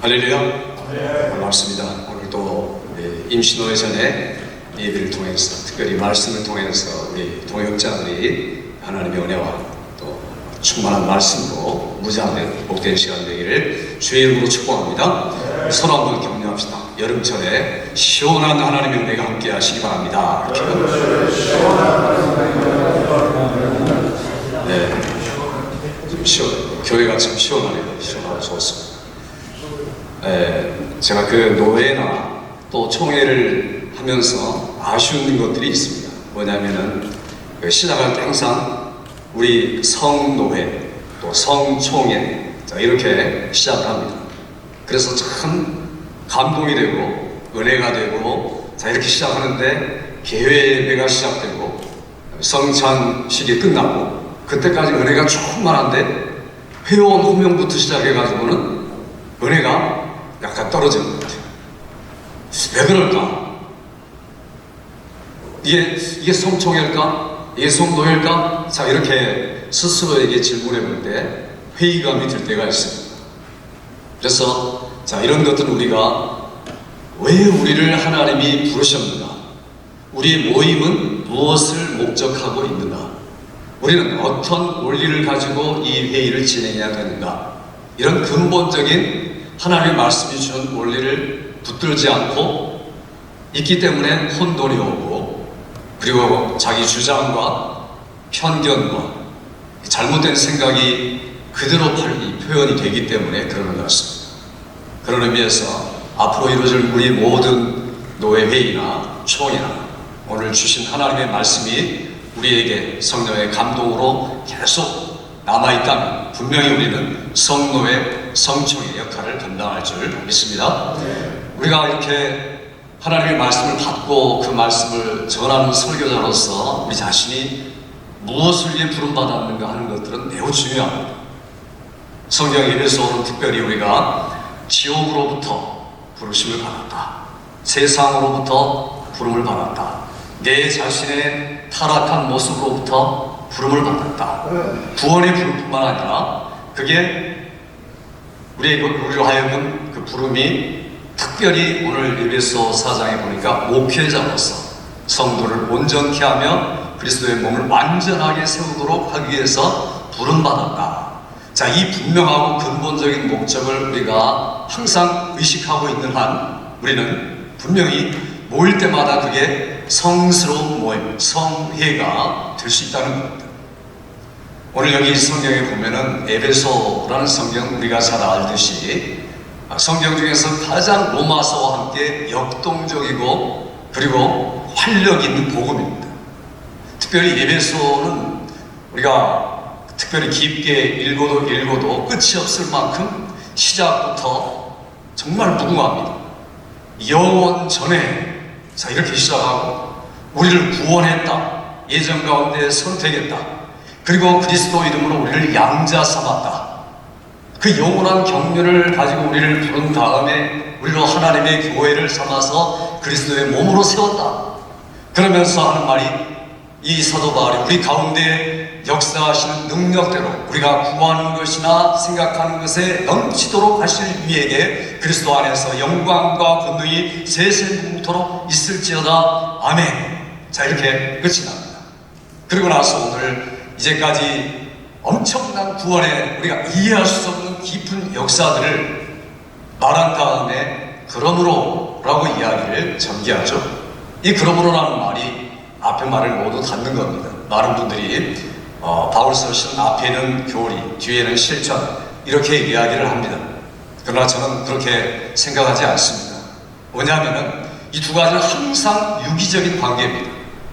할렐루야. 네. 반갑습니다. 오늘 또 임신호회전의 예배를 통해서, 특별히 말씀을 통해서 우리 동역자들이 하나님의 은혜와 또 충만한 말씀으로 무장된 복된 시간 되기를 주의 이름으로 축복합니다. 네. 서로 한번 격려합시다. 여름철에 시원한 하나님의 은혜가 함께 하시기 바랍니다. 네, 좀 시원. 교회가 참 시원하네요. 시원하고 좋습니다. 제가 그 노회나 또 총회를 하면서 아쉬운 것들이 있습니다. 뭐냐면은 시작할 때 항상 우리 성노회 또 성총회 이렇게 시작을 합니다. 그래서 참 감동이 되고 은혜가 되고 이렇게 시작하는데 개회 예배가 시작되고 성찬식이 끝나고 그때까지 은혜가 충만한데 회원 호명부터 시작해가지고는 은혜가 약간 떨어지는 것 같아요. 왜 그럴까? 이게 성총회일까? 이게 성노회일까? 자, 이렇게 스스로에게 질문해 볼 때 회의감이 들 때가 있습니다. 그래서 자, 이런 것들은 우리가 왜 우리를 하나님이 부르셨는가? 우리의 모임은 무엇을 목적하고 있는가? 우리는 어떤 원리를 가지고 이 회의를 진행해야 되는가? 이런 근본적인 하나님의 말씀이 주는 원리를 붙들지 않고 있기 때문에 혼돈이 오고, 그리고 자기 주장과 편견과 잘못된 생각이 그대로 표현이 되기 때문에 그러는 것 같습니다. 그런 의미에서 앞으로 이루어질 우리 모든 노회회의나 총회나 오늘 주신 하나님의 말씀이 우리에게 성령의 감동으로 계속 남아있다면 분명히 우리는 성노회, 성총의 역할을 감당할 줄 믿습니다. 우리가 이렇게 하나님의 말씀을 받고 그 말씀을 전하는 설교자로서 우리 자신이 무엇을 위해 부름받았는가 하는 것들은 매우 중요합니다. 성경 에베소는 특별히 우리가 지옥으로부터 부르심을 받았다. 세상으로부터 부름을 받았다. 내 자신의 타락한 모습으로부터 부름을 받았다. 구원의 부름뿐만 아니라 그게 우리로 하여금 그 부름이 특별히 오늘 에베소 4장에 보니까 목회자로서 성도를 온전케 하며 그리스도의 몸을 완전하게 세우도록 하기 위해서 부름받았다. 자, 이 분명하고 근본적인 목적을 우리가 항상 의식하고 있는 한 우리는 분명히 모일 때마다 그게 성스러운 모임, 성회가 될 수 있다는 겁니다. 오늘 여기 성경에 보면은 에베소라는 성경 우리가 잘 알듯이 성경 중에서 가장 로마서와 함께 역동적이고 그리고 활력 있는 복음입니다. 특별히 에베소는 우리가 특별히 깊게 읽어도 끝이 없을 만큼 시작부터 정말 무궁합니다. 영원 전에 자, 이렇게 시작하고 우리를 구원했다. 예정 가운데 선택했다. 그리고 그리스도 이름으로 우리를 양자 삼았다. 그 영원한 경륜을 가지고 우리를 부른 다음에 우리로 하나님의 교회를 삼아서 그리스도의 몸으로 세웠다. 그러면서 하는 말이 이 사도 바울이 우리 가운데 역사하시는 능력대로 우리가 구하는 것이나 생각하는 것에 넘치도록 하실 위에게 그리스도 안에서 영광과 권능이 세세무토록 있을지어다. 아멘. 자, 이렇게 끝이 납니다. 그리고 나서 오늘 이제까지 엄청난 구원에 우리가 이해할 수 없는 깊은 역사들을 말한 다음에 그러므로 라고 이야기를 전개하죠. 이 그러므로라는 말이 앞에 말을 모두 닫는 겁니다. 많은 분들이 바울서 쓰신 앞에는 교리, 뒤에는 실천 이렇게 이야기를 합니다. 그러나 저는 그렇게 생각하지 않습니다. 뭐냐면은 이 두 가지는 항상 유기적인 관계입니다.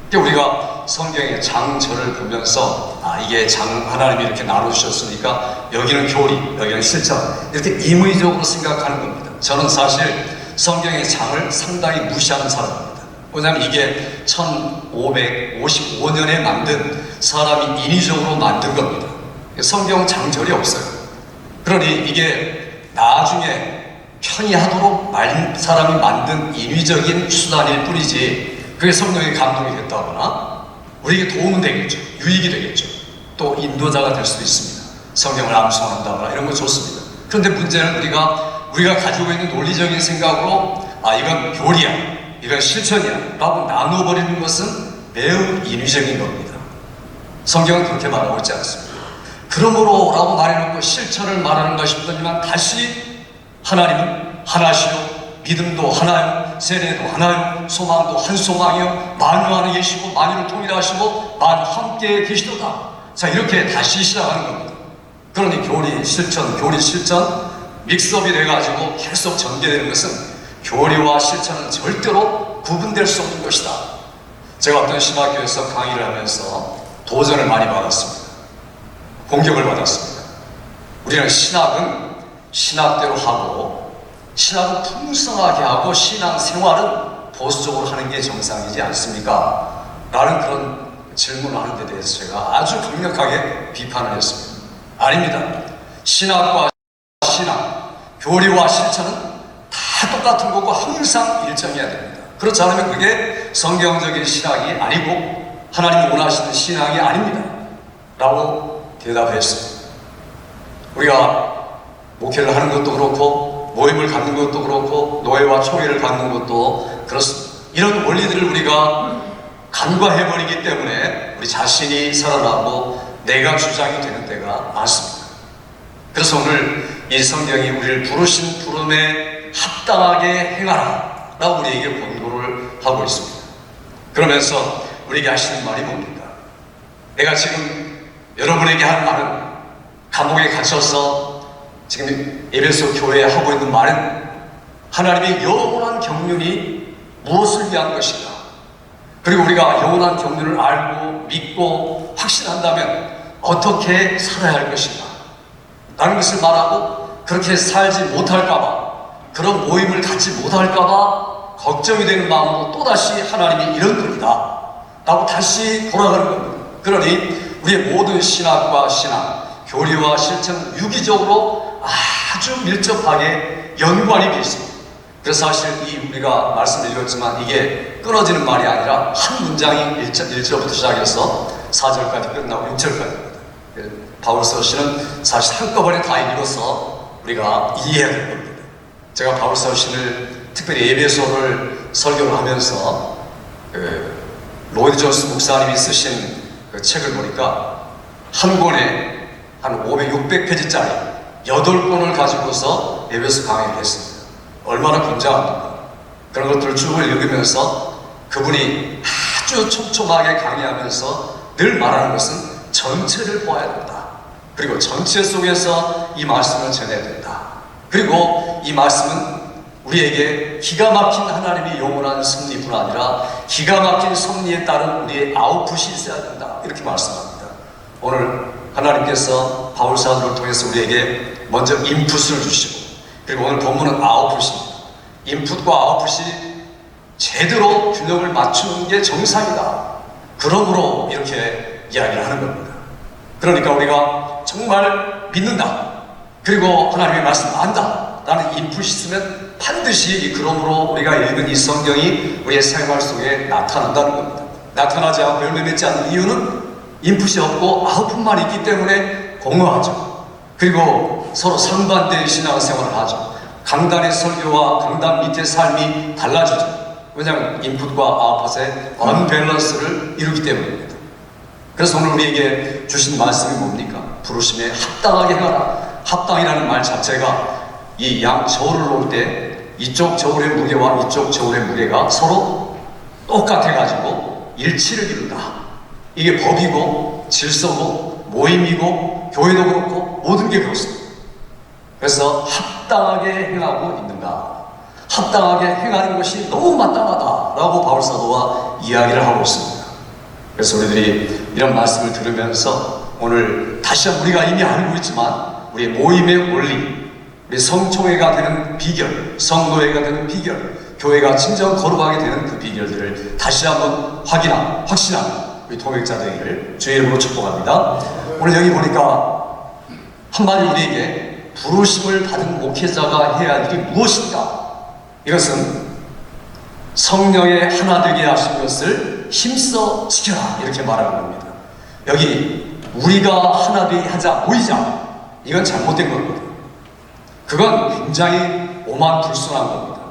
그러니까 우리가 성경의 장절을 보면서 이게 하나님이 이렇게 나눠주셨으니까 여기는 교리, 여기는 실천 이렇게 임의적으로 생각하는 겁니다. 저는 사실 성경의 장을 상당히 무시하는 사람입니다. 왜냐하면 이게 1555년에 만든 사람이 인위적으로 만든 겁니다. 성경 장절이 없어요. 그러니 이게 나중에 편의하도록 사람이 만든 인위적인 수단일 뿐이지 그게 성령의 감동이 됐다거나 우리에게 도움은 되겠죠. 유익이 되겠죠. 또 인도자가 될 수도 있습니다. 성경을 암송한다거나 이런 거 좋습니다. 그런데 문제는 우리가 우리가 가지고 있는 논리적인 생각으로 이건 교리야, 이건 실천이야 라고 나눠버리는 것은 매우 인위적인 겁니다. 성경은 그렇게 말하고 있지 않습니다. 그러므로 라고 말해놓고 실천을 말하는가 싶더니만 다시 하나님은 하나시요 믿음도 하나요, 세례도 하나요, 소망도 한 소망이요, 만유 안에 계시고 만유를 통일하시고 만유 함께 계시도다. 자, 이렇게 다시 시작하는 겁니다. 그러니 교리 실천 믹스업이 돼가지고 계속 전개되는 것은 교리와 실천은 절대로 구분될 수 없는 것이다. 제가 어떤 신학교에서 강의를 하면서 도전을 많이 받았습니다. 공격을 받았습니다. 우리는 신학은 신학대로 하고 신학은 풍성하게 하고 신앙생활은 보수적으로 하는 게 정상이지 않습니까? 라는 그런 질문을 하는 데 대해서 제가 아주 강력하게 비판을 했습니다. 아닙니다. 신학과 신앙, 교리와 실천은 다 똑같은 거고 항상 일정해야 됩니다. 그렇지 않으면 그게 성경적인 신학이 아니고 하나님이 원하시는 신앙이 아닙니다. 라고 대답했습니다. 우리가 목회를 하는 것도 그렇고 모임을 갖는 것도 그렇고 노예와 총회를 갖는 것도 그렇습니다. 이런 원리들을 우리가 간과해버리기 때문에 우리 자신이 살아나고 내가 주장이 되는 때가 많습니다. 그래서 오늘 이 성경이 우리를 부르신 부름에 합당하게 행하라 라고 우리에게 권고를 하고 있습니다. 그러면서 우리에게 하시는 말이 뭡니까? 내가 지금 여러분에게 하는 말은 감옥에 갇혀서 지금 에베소 교회에 하고 있는 말은 하나님의 영원한 경륜이 무엇을 위한 것인가, 그리고 우리가 영원한 경륜을 알고 믿고 확신한다면 어떻게 살아야 할 것인가 라는 것을 말하고, 그렇게 살지 못할까봐, 그런 모임을 갖지 못할까봐 걱정이 되는 마음으로 또다시 하나님이 이런 분이다 라고 다시 돌아가는 겁니다. 그러니 우리의 모든 신학과 신앙, 교리와 실천은 유기적으로 아주 밀접하게 연관이 되어 있습니다. 그래서 사실 우리가 말씀을 읽었지만 이게 끊어지는 말이 아니라 한 문장이 1절부터 시작해서 4절까지 끝나고 6절까지입니다. 바울서 시는 사실 한꺼번에 다 읽어서 우리가 이해해야 될 겁니다. 제가 바울서 시를 특별히 에베소를 설교를 하면서 로이드 존스 목사님이 쓰신 그 책을 보니까 한 권에 한 500, 600페이지짜리 8권을 가지고서 에베소 강의를 했습니다. 얼마나 굉장합니까? 그런 것들을 쭉 읽으면서 그분이 아주 촘촘하게 강의하면서 늘 말하는 것은 전체를 보아야 된다. 그리고 전체 속에서 이 말씀을 전해야 된다. 그리고 이 말씀은 우리에게 기가 막힌 하나님의 영원한 섭리뿐 아니라 기가 막힌 섭리에 따른 우리의 아웃풋이 있어야 된다. 이렇게 말씀합니다. 오늘 하나님께서 바울 사도를 통해서 우리에게 먼저 인풋을 주시고, 그리고 오늘 본문은 아웃풋입니다. 인풋과 아웃풋이 제대로 균형을 맞추는 게 정상이다. 그러므로 이렇게 이야기를 하는 겁니다. 그러니까 우리가 정말 믿는다, 그리고 하나님의 말씀 안다 라는 인풋이 있으면 반드시 그러므로 우리가 읽은 이 성경이 우리의 생활 속에 나타난다는 겁니다. 나타나지 않고 열매 맺지 않는 이유는 인풋이 없고 아웃풋만 있기 때문에 공허하죠. 그리고 서로 상반대의 신앙생활을 하죠. 강단의 설교와 강단 밑의 삶이 달라지죠. 왜냐하면 인풋과 아웃풋의 언밸런스를 이루기 때문입니다. 그래서 오늘 우리에게 주신 말씀이 뭡니까? 부르심에 합당하게 행하라. 합당이라는 말 자체가 이 양 저울을 놓을 때 이쪽 저울의 무게와 이쪽 저울의 무게가 서로 똑같아가지고 일치를 이룬다. 이게 법이고 질서고 모임이고 교회도 그렇고 모든 게 그렇습니다. 그래서 합당하게 행하고 있는가, 합당하게 행하는 것이 너무 마땅하다라고 바울 사도와 이야기를 하고 있습니다. 그래서 우리들이 이런 말씀을 들으면서 오늘 다시 한번 우리가 이미 알고 있지만 우리의 모임의 원리, 우리 성총회가 되는 비결, 성노예가 되는 비결, 교회가 진정 거룩하게 되는 그 비결들을 다시 한번 확신하는 우리 동역자 되기를 주의 이름으로 축복합니다. 오늘 여기 보니까 한마디 우리에게 부르심을 받은 목회자가 해야 할 일이 무엇인가? 이것은 성령의 하나 되게 하신 것을 힘써 지켜라, 이렇게 말하는 겁니다. 여기 우리가 하나 되게 하자, 모이자, 이건 잘못된 겁니다. 그건 굉장히 오만불순한 겁니다.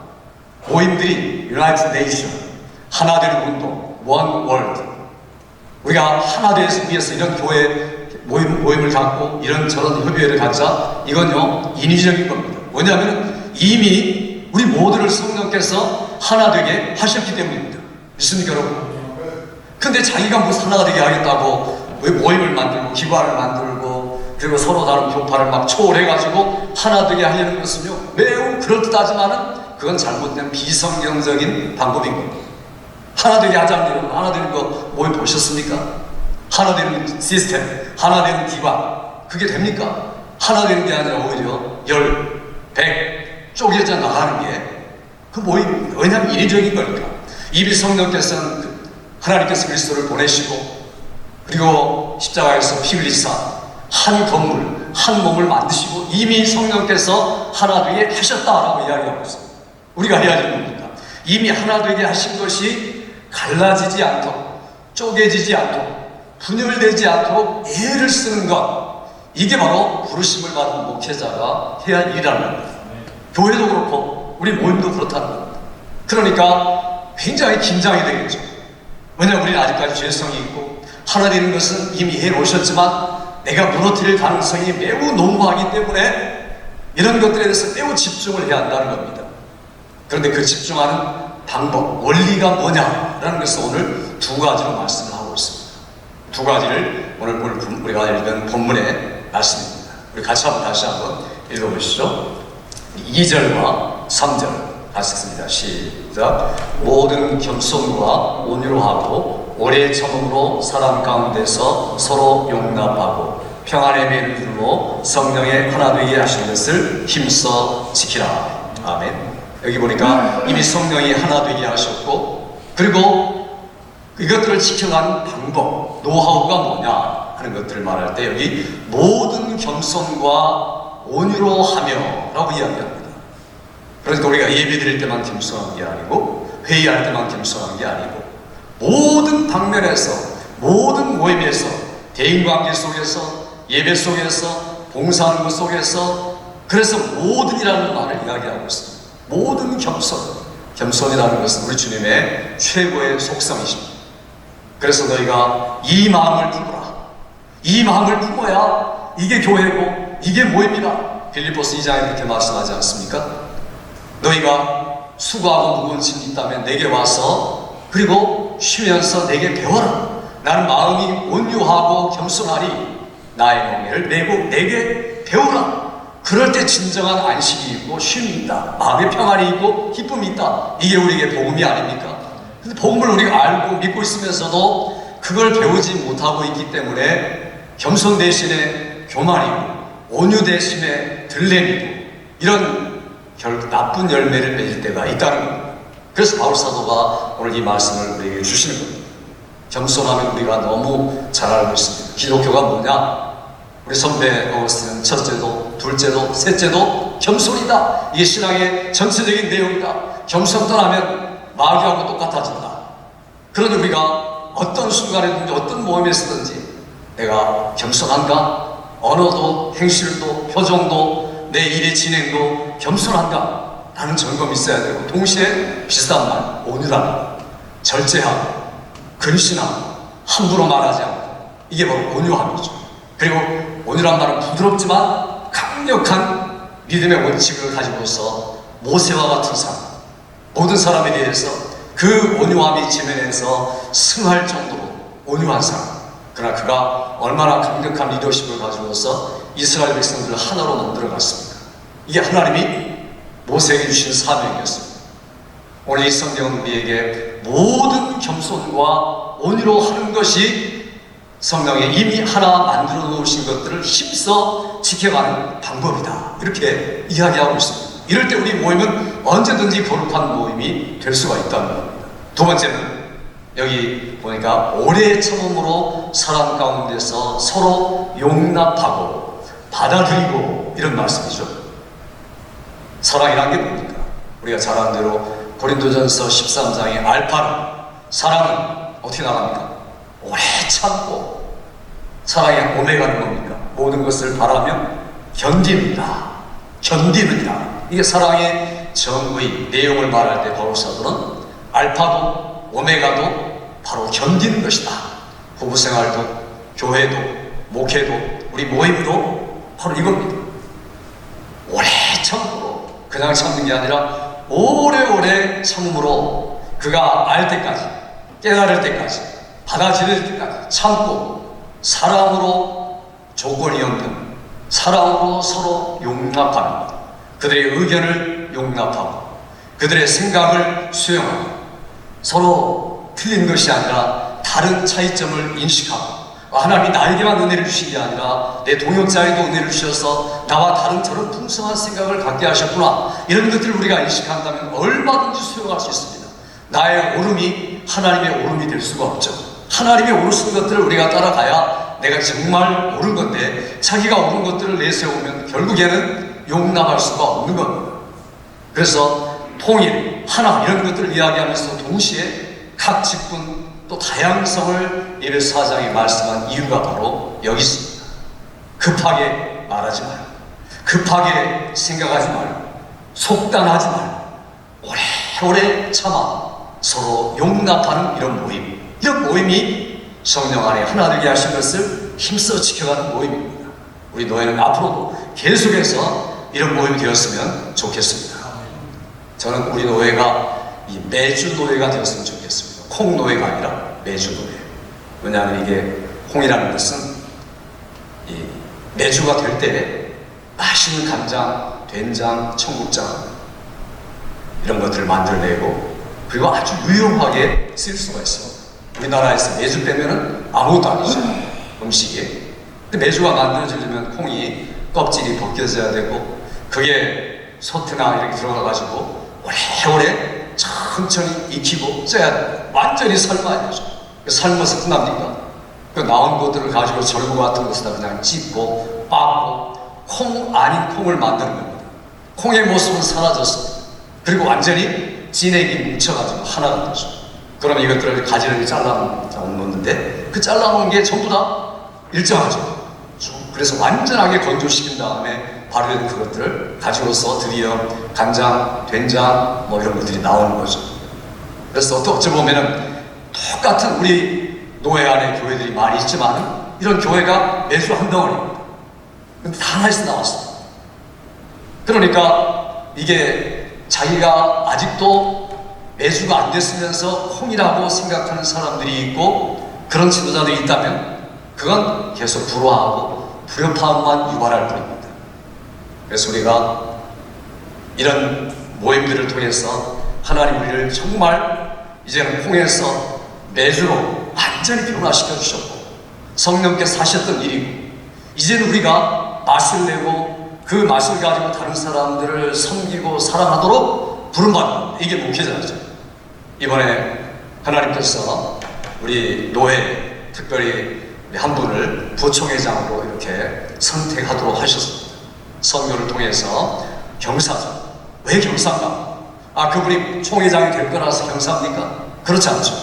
모임들이 유나이티드 네이션, 하나 되는 운동, 원 월드, 우리가 하나 되기 위해서 이런 교회 모임을 갖고 이런저런 협의회를 갖자, 이건요 인위적인 겁니다. 왜냐하면 이미 우리 모두를 성령께서 하나 되게 하셨기 때문입니다. 믿습니까 여러분? 근데 자기가 무슨 하나가 되게 하겠다고 모임을 만들고 기관을 만들고 그리고 서로 다른 교파를 막 초월해가지고 하나 되게 하려는 것은요 매우 그럴듯하지만은 그건 잘못된 비성경적인 방법인 겁니다. 하나 되게 하자는 거, 하나 되는 거 모임 보셨습니까? 하나 되는 시스템, 하나 되는 기관, 그게 됩니까? 하나 되는 게 아니라 오히려 10, 100 쪼개져 나가는 게 그 모임입니다. 왜냐하면 인위적인 거니까. 이미 성령께서는 하나님께서 그리스도를 보내시고 그리고 십자가에서 피 흘리사 한 건물, 한 몸을 만드시고 이미 성령께서 하나 되게 하셨다라고 이야기하고 있습니다. 우리가 해야 되는 겁니다. 이미 하나 되게 하신 것이 갈라지지 않도록, 쪼개지지 않도록, 분열되지 않도록 애를 쓰는 것, 이게 바로 부르심을 받은 목회자가 해야 할 일이라는 겁니다. 교회도 그렇고 우리 모임도 그렇다는 겁니다. 그러니까 굉장히 긴장이 되겠죠. 왜냐하면 우리는 아직까지 죄성이 있고 하나 되는 것은 이미 해놓으셨지만 내가 무너뜨릴 가능성이 매우 농후하기 때문에 이런 것들에 대해서 매우 집중을 해야 한다는 겁니다. 그런데 그 집중하는 방법, 원리가 뭐냐라는 것을 오늘 두 가지로 말씀을 하고 있습니다. 두 가지를 오늘 우리가 읽은 본문의 말씀입니다. 우리 같이 다시 한번 읽어보시죠. 2절과 3절 같이 읽습니다. 시작. 모든 겸손과 온유로 하고 오래 참음으로 사람 가운데서 서로 용납하고 평안의 맹줄로 성령의 하나 되게 하신 것을 힘써 지키라. 아멘. 여기 보니까 이미 성령이 하나 되게 하셨고 그리고 이것들을 지켜가는 방법, 노하우가 뭐냐 하는 것들을 말할 때 여기 모든 겸손과 온유로 하며 라고 이야기합니다. 그러니까 우리가 예배 드릴 때만 겸손한 게 아니고 회의할 때만 겸손한 게 아니고 모든 방면에서 모든 모임에서 대인관계 속에서 예배 속에서 봉사하는 것 속에서 그래서 모든이라는 말을 이야기하고 있습니다. 모든 겸손이라는 것은 우리 주님의 최고의 속성이십니다. 그래서 너희가 이 마음을 품어라. 이 마음을 품어야 이게 교회고 이게 모임이다. 빌립보서 2장에 그렇게 말씀하지 않습니까? 너희가 수고하고 무거운 짐이 있다면 내게 와서 그리고 쉬면서 내게 배워라. 나는 마음이 온유하고 겸손하니 나의 멍에를 메고 내게 배우라. 그럴 때 진정한 안식이 있고 쉼이 있다. 마음의 평안이 있고 기쁨이 있다. 이게 우리에게 복음이 아닙니까? 근데 복음을 우리가 알고 믿고 있으면서도 그걸 배우지 못하고 있기 때문에 겸손 대신에 교만이고 온유 대신에 들레미고 이런 나쁜 열매를 맺을 때가 있다는 겁니다. 그래서 바울 사도가 오늘 이 말씀을 우리에게 주시는 겁니다. 겸손하면 우리가 너무 잘 알고 있습니다. 기독교가 뭐냐? 우리 선배 어거스틴은 첫째도 둘째도 셋째도 겸손이다. 이게 신앙의 전체적인 내용이다. 겸손 떠나면 마귀하고 똑같아진다. 그러니 우리가 어떤 순간이든지 어떤 모임에서든지 내가 겸손한가? 언어도 행실도 표정도 내 일의 진행도 겸손한가? 라는 점검이 있어야 되고 동시에 비슷한 말, 온유함, 절제함, 근신함, 함부로 말하지 않고 이게 바로 온유함이죠. 그리고 온유란 말은 부드럽지만 강력한 믿음의 원칙을 가지고서 모세와 같은 사람, 모든 사람에 대해서 그 온유함이 지면에서 승할 정도로 온유한 사람. 그러나 그가 얼마나 강력한 리더십을 가지고서 이스라엘 백성들을 하나로 만들어갔습니다. 이게 하나님이 모세에게 주신 사명이었습니다. 오늘 이 성경은 우리에게 모든 겸손과 온유로 하는 것이 성경에 이미 하나 만들어 놓으신 것들을 힘써 지켜가는 방법이다. 이렇게 이야기하고 있습니다. 이럴 때 우리 모임은 언제든지 거룩한 모임이 될 수가 있다는 겁니다. 두 번째는 여기 보니까 오래 참음으로 사람 가운데서 서로 용납하고 받아들이고 이런 말씀이죠. 사랑이란 게 뭡니까? 우리가 잘 아는 대로 고린도전서 13장의 알파는 사랑은 어떻게 나갑니까? 오래 참고 사랑의 오메가는 뭡니까? 모든 것을 바라며 견딥니다. 견디느니라. 이게 사랑의 정의 내용을 말할 때 바울 사도는 알파도 오메가도 바로 견디는 것이다. 부부생활도 교회도 목회도 우리 모임도 바로 이겁니다. 오래 참음으로, 그냥 참는 게 아니라 오래오래 참음으로 그가 알 때까지, 깨달을 때까지, 받아들일 때까지 참고 사랑으로 조건이 없는, 사랑으로 서로 용납하는 것, 그들의 의견을 용납하고 그들의 생각을 수용하고 서로 틀린 것이 아니라 다른 차이점을 인식하고, 하나님이 나에게만 은혜를 주신 게 아니라 내 동역자에도 은혜를 주셔서 나와 다른 저런 풍성한 생각을 갖게 하셨구나, 이런 것들을 우리가 인식한다면 얼마든지 수용할 수 있습니다. 나의 오름이 하나님의 오름이 될 수가 없죠. 하나님이 오르신 것들을 우리가 따라가야 내가 정말 옳은 건데, 자기가 옳은 것들을 내세우면 결국에는 용납할 수가 없는 겁니다. 그래서 통일, 하나, 이런 것들을 이야기하면서 동시에 각 직분 또 다양성을 에베소 4장이 말씀한 이유가 바로 여기 있습니다. 급하게 말하지 말고, 급하게 생각하지 말고, 속단하지 말고, 오래오래 참아 서로 용납하는 이런 모임, 이런 모임이 성령 안에 하나 되게 하신 것을 힘써 지켜가는 모임입니다. 우리 노예는 앞으로도 계속해서 이런 모임이 되었으면 좋겠습니다. 저는 우리 노예가 이 매주 노예가 되었으면 좋겠습니다. 콩 노예가 아니라 매주 노예. 왜냐하면 이게 콩이라는 것은 이 매주가 될 때 맛있는 간장, 된장, 청국장 이런 것들을 만들어내고, 그리고 아주 유용하게 쓸 수가 있어요. 우리나라에서 매주 빼면은 아무것도 아니죠, 음식에. 근데 매주가 만들어지려면 콩이 껍질이 벗겨져야 되고, 그게 소트나 이렇게 들어가가지고 오래오래 천천히 익히고 쪄야 돼. 완전히 삶아야 되죠. 삶아서 끝납니까? 그 나온 것들을 가지고 절구 같은 것에다 그냥 찢고 빻고 콩 아닌 콩을 만드는 겁니다. 콩의 모습은 사라졌습니다. 그리고 완전히 진액이 뭉쳐가지고 하나가 되죠. 그럼 이것들을 가지런히 잘라놓는데, 그 잘라놓은 게 전부 다 일정하죠. 그래서 완전하게 건조시킨 다음에 발효된 그것들을 가지고서 드디어 간장, 된장 뭐 이런 것들이 나오는 거죠. 그래서 또 어찌 보면은 똑같은 우리 노예 안에 교회들이 많이 있지만 이런 교회가 매주 한 덩어리입니다. 근데 다 하나씩 나왔습니다. 그러니까 이게 자기가 아직도 매주가 안 됐으면서 콩이라고 생각하는 사람들이 있고, 그런 지도자들이 있다면 그건 계속 불화하고 불협화음만 유발할 뿐입니다. 그래서 우리가 이런 모임들을 통해서 하나님 우리를 정말 이제는 콩에서 매주로 완전히 변화시켜 주셨고, 성령께서 하셨던 일이고, 이제는 우리가 맛을 내고 그 맛을 가지고 다른 사람들을 섬기고 사랑하도록 부름받는, 이게 목회자죠. 이번에 하나님께서 우리 노예, 특별히 한 분을 부총회장으로 이렇게 선택하도록 하셨습니다. 선교를 통해서 경사죠. 왜 경사인가? 그분이 총회장이 될 거라서 경사입니까? 그렇지 않죠.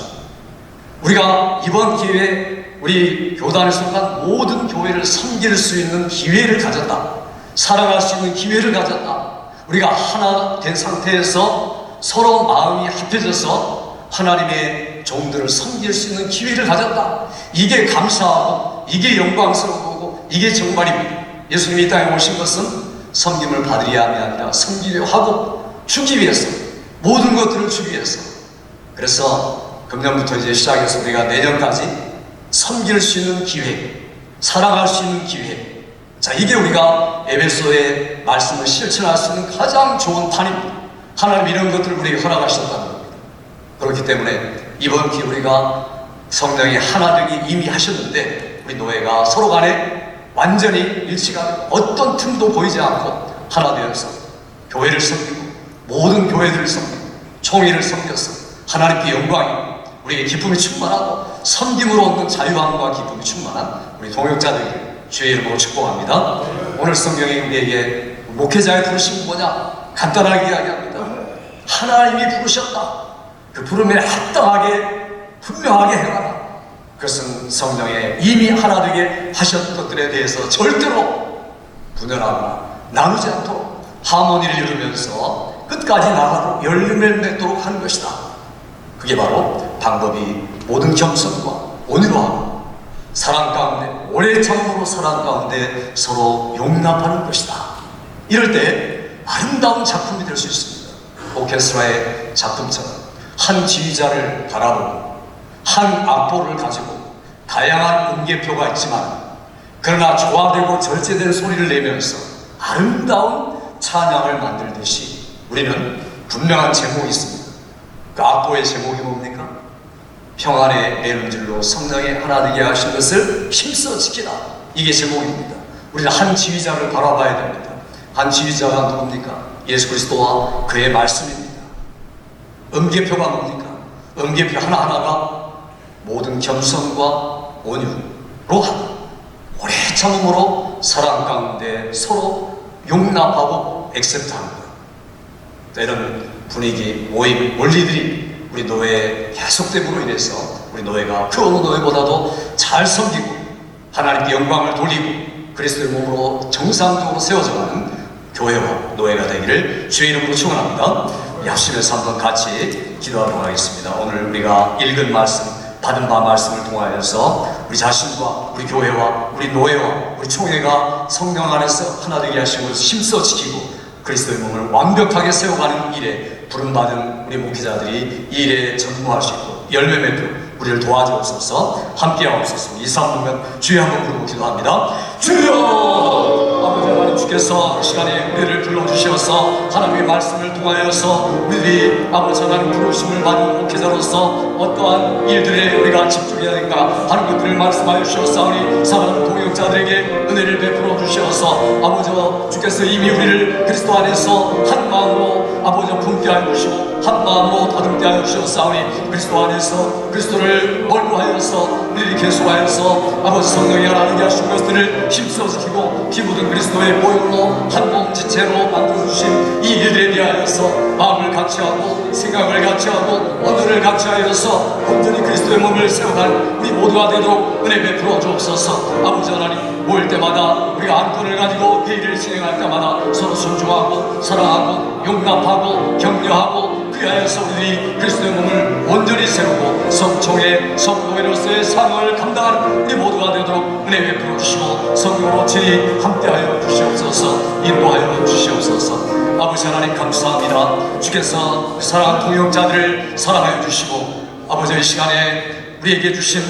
우리가 이번 기회에 우리 교단에 속한 모든 교회를 섬길 수 있는 기회를 가졌다. 사랑할 수 있는 기회를 가졌다. 우리가 하나 된 상태에서 서로 마음이 합해져서 하나님의 종들을 섬길 수 있는 기회를 가졌다. 이게 감사하고 이게 영광스럽고 이게 정말입니다. 예수님이 이 땅에 오신 것은 섬김을 받으려 함이 아니라 섬기려 하고 주기 위해서, 모든 것들을 주기 위해서. 그래서 금년부터 이제 시작해서 우리가 내년까지 섬길 수 있는 기회, 사랑할 수 있는 기회, 자, 이게 우리가 에베소의 말씀을 실천할 수 있는 가장 좋은 판입니다. 하나님 이런 것들을 우리에게 허락하셨다는 겁니다. 그렇기 때문에 이번 기회 우리가 성령이 하나 되기 이미 하셨는데, 우리 노예가 서로 간에 완전히 일치가 어떤 틈도 보이지 않고 하나 되어서 교회를 섬기고 모든 교회들을 섬기고 총회를 섬겨서 하나님께 영광이고 우리에게 기쁨이 충만하고 섬김으로 얻는 자유함과 기쁨이 충만한 우리 동역자들이 주의 이름으로 축복합니다. 오늘 성경이 우리에게 목회자의 부르심은 뭐냐? 간단하게 이야기합니다. 하나님이 부르셨다. 그 부름에 합당하게 분명하게 행하라. 그것은 성령에 이미 하나 되게 하셨던 것들에 대해서 절대로 분열하거나 나누지 않도록 하모니를 이루면서 끝까지 나가도 열매를 맺도록 하는 것이다. 그게 바로 방법이 모든 겸손과 온유로 하고 사랑 가운데, 오래 참음으로 사랑 가운데 서로 용납하는 것이다. 이럴 때 아름다운 작품이 될 수 있습니다. 오케스트라의 작품처럼 한 지휘자를 바라보고 한 악보를 가지고 다양한 음계표가 있지만 그러나 조화되고 절제된 소리를 내면서 아름다운 찬양을 만들듯이 우리는 분명한 제목이 있습니다. 그 악보의 제목이 뭡니까? 평안의 매음질로 성령의 하나 되게 하신 것을 힘써 지키라. 이게 제목입니다. 우리는 한 지휘자를 바라봐야 됩니다. 한 지휘자가 누굽니까? 예수 그리스도와 그의 말씀입니다. 음계표가 뭡니까? 음계표 하나하나가 모든 겸손과 온유로 하나, 오래 참음으로 사랑 가운데 서로 용납하고 액셉트하는 것. 이런 분위기, 모임, 원리들이 우리 노예의 계속됨으로 인해서 우리 노예가 그 어느 노예보다도 잘 섬기고 하나님께 영광을 돌리고 그리스도의 몸으로 정상적으로 세워져가는 교회와 노예가 되기를 주의 이름으로 축원합니다. 약심에서 한번 같이 기도하도록 하겠습니다. 오늘 우리가 읽은 말씀, 받은 바 말씀을 통하여서 우리 자신과 우리 교회와 우리 노예와 우리 총회가 성령 안에서 하나 되게 하신 것을 힘써 지키고 그리스도의 몸을 완벽하게 세워가는 일에 부름받은 우리 목회자들이 이 일에 전무할 수 있고 열매 맺도록 우리를 도와주옵소서. 함께하옵소서. 이 사람들은 주여 한번 부르고 기도합니다. 주여! 아버지 하나님, 주께서 이 시간에 우리를 불러주셔서 하나님의 말씀을 통하여서 우리들이 아버지 하나님 부르심을 받은 목회자로서 어떠한 일들에 우리가 집중해야 하는가 하는 것들을 말씀하여 주셨사오니 사랑하는 동역자들에게 은혜를 베풀어 주셔서 아버지 주께서 이미 우리를 그리스도 안에서 한 마음으로 아버지 품게 하여 주시고 한 마음으로 다듬게 하여 주셨사오니 그리스도 안에서 그리스도를 멀고하여서 우리를 계속하여서 아버지 성령이 하나님께 하신 것들을 힘써 지키고 피묻은 그리스도의 모형으로 한 몸 지체로 만들어주신 이 일들에 대하여서 마음을 같이하고 생각을 같이하고 언어를 같이하여서 온전히 그리스도의 몸을 세워간 우리 모두가 되도록 은혜 베풀어 주옵소서. 아버지 하나님, 모일 때마다 우리가 안건을 가지고 회의를 진행할 때마다 서로 존중하고 사랑하고 용납하고 격려하고 그리하여서 우리 그리스도의 몸을 온전히 세우고 성총회 성노예로서의 사명을 감당하는 우리 모두가 되도록 은혜 베풀어 주시고 성령으로 친히 함께하여 주시옵소서. 인도하여 주시옵소서. 아버지 하나님 감사합니다. 주께서 사랑하는 동역자들을 사랑하여 주시고 아버지의 시간에 우리에게 주신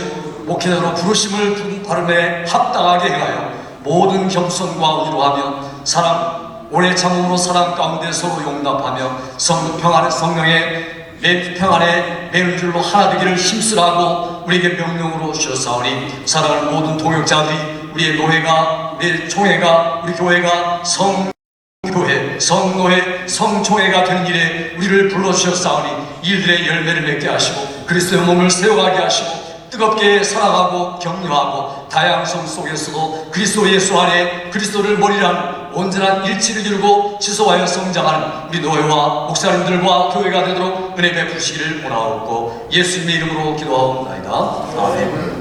목회자로 부르심을 발음에 합당하게 행하여 모든 겸손과 온유로 하며 사랑 오래 참음으로 사랑 가운데 서로 용납하며 평안의 성령의 평안의 매운줄로 하나 되기를 힘쓰라고 우리에게 명령으로 주셨사오니 사랑하는 모든 동역자들이 우리의 노회가 우리의 총회가 우리 교회가 성교회 성노회 성총회가 되는 일에 우리를 불러주셨사오니 일들의 열매를 맺게 하시고 그리스도의 몸을 세워가게 하시고 뜨겁게 사랑하고 격려하고 다양성 속에서도 그리스도 예수 안에 그리스도를 머리란 온전한 일치를 이루고 지속하여 성장하는 우리 노예와 목사님들과 교회가 되도록 은혜 베푸시기를 원하옵고 예수님의 이름으로 기도하옵나이다. 아멘.